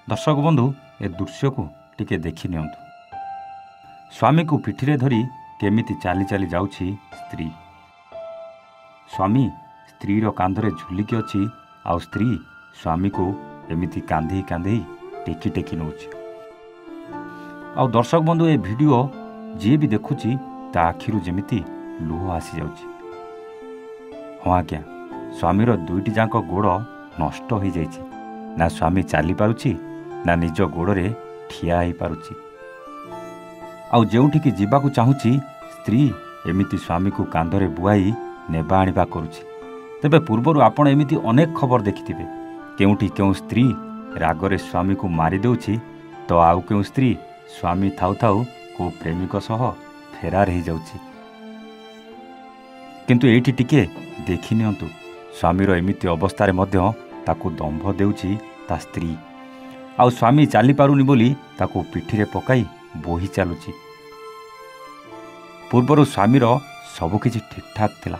दर्शक बंधु ए दृश्य को टिके देखि नियंतु। स्वामी को पिठिरे धरी केमिति चाली चाली जाउछि स्त्री। स्वामी स्त्री रो कांधरे झुलिकी अछि आ स्त्री स्वामी को एमिति कांधी कांधी टेकी टेकी नउछि। आ दर्शक बंधु ए वीडियो जी भी देखुछि ता आखिरु जेमिति लुह आसी जाउछि। हाँ आज्ञा, स्वामीर दुईटी जाक गोड़ नष्ट हो जाइछि। ना स्वामी चाली पारुछि ना निज गोड़े ठिया हो पारुछि। आउ जेउठिकी जीवाकू चाहुछि स्त्री एमिति स्वामी को कांधरे बुआई नेबा आनिबा करुछि। तेबे पूर्वरु आपण एमिति अनेक खबर देखिथिबे, केउठी केउ स्त्री रागरे स्वामी को मारी देउछि तो आउ केउ स्त्री स्वामी थाउ थाउ को प्रेमिक सह फेरार हो जाउछि। किंतु एठी टिके देखि नियंतु, स्वामीर एमिति अवस्था मध्य ताकू दंभ देउछि ता स्त्री। आउ स्वामी चाली पारुनी बोली ताकू पिठिरे पकाई बोही चलुछि। पूर्वर स्वामीर सबकिछि ठीक ठाक थिला,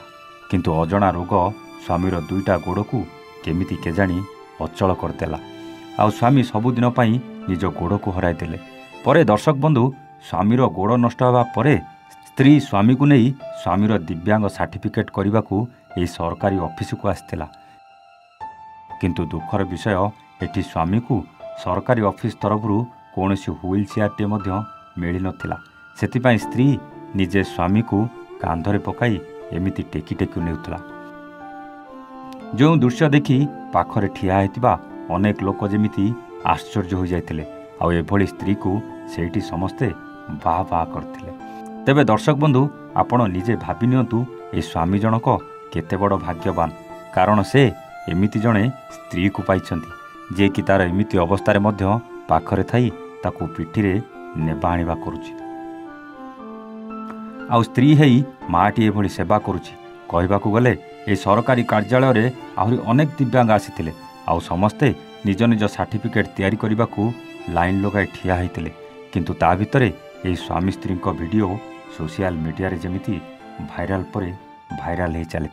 किंतु अजणा रोग स्वामीर दुईटा गोड़ को केमिति केजाणी अचल करदेला। आउ स्वामी सबुदिन पई निज गोड़ को हराई देले। परे दर्शक बंधु, स्वामीर गोड़ नष्ट होगा परे स्त्री स्वामी को नहीं स्वामीर दिव्यांग सर्टिफिकेट करने को यह सरकारी ऑफिस को आसला। किंतु दुखर विषय एटी स्वामी को सरकारी ऑफिस तरफ कौन व्हील चेयर टे मिल नथिला। सेतिपाई स्त्री निजे स्वामी को कांधरे पकाई एमिति टेकी टेकी नेउतला। जो दृश्य देखि पाखरे ठिया हेतिबा अनेक लोक जेमिति आश्चर्य हो जाइतिले। आ एभली स्त्री को सेठी समस्ते बाह बाह करथिले। तेबे दर्शक बंधु, आपण निजे भाबि नियंतु ए स्वामी जनक केते बड़ भाग्यवान, कारण से एमिति जणे स्त्री को पाइछंती जे कि तार एमिति अवस्था मध्य पाखरे थाई ताकू पिठिरे नेबा आनिबा करुछि। आ स्त्री हेई माटी एभली सेवा करुछि। कहबाकू गले ए सरकारी कार्यालय रे आहुरी अनेक दिव्यांग आसीथिले। आ समस्ते निज निज सर्टिफिकेट तैयारी करबाकू लाइन लगाई ठिया होइतिले। किंतु ता भितरे ए स्वामी स्त्री को वीडियो सोशल मीडिया रे जेमिति भाइराल परे भाइराल हो चली।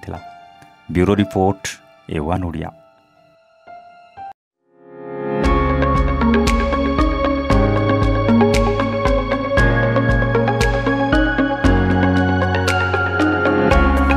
Bureau report A1 Odia.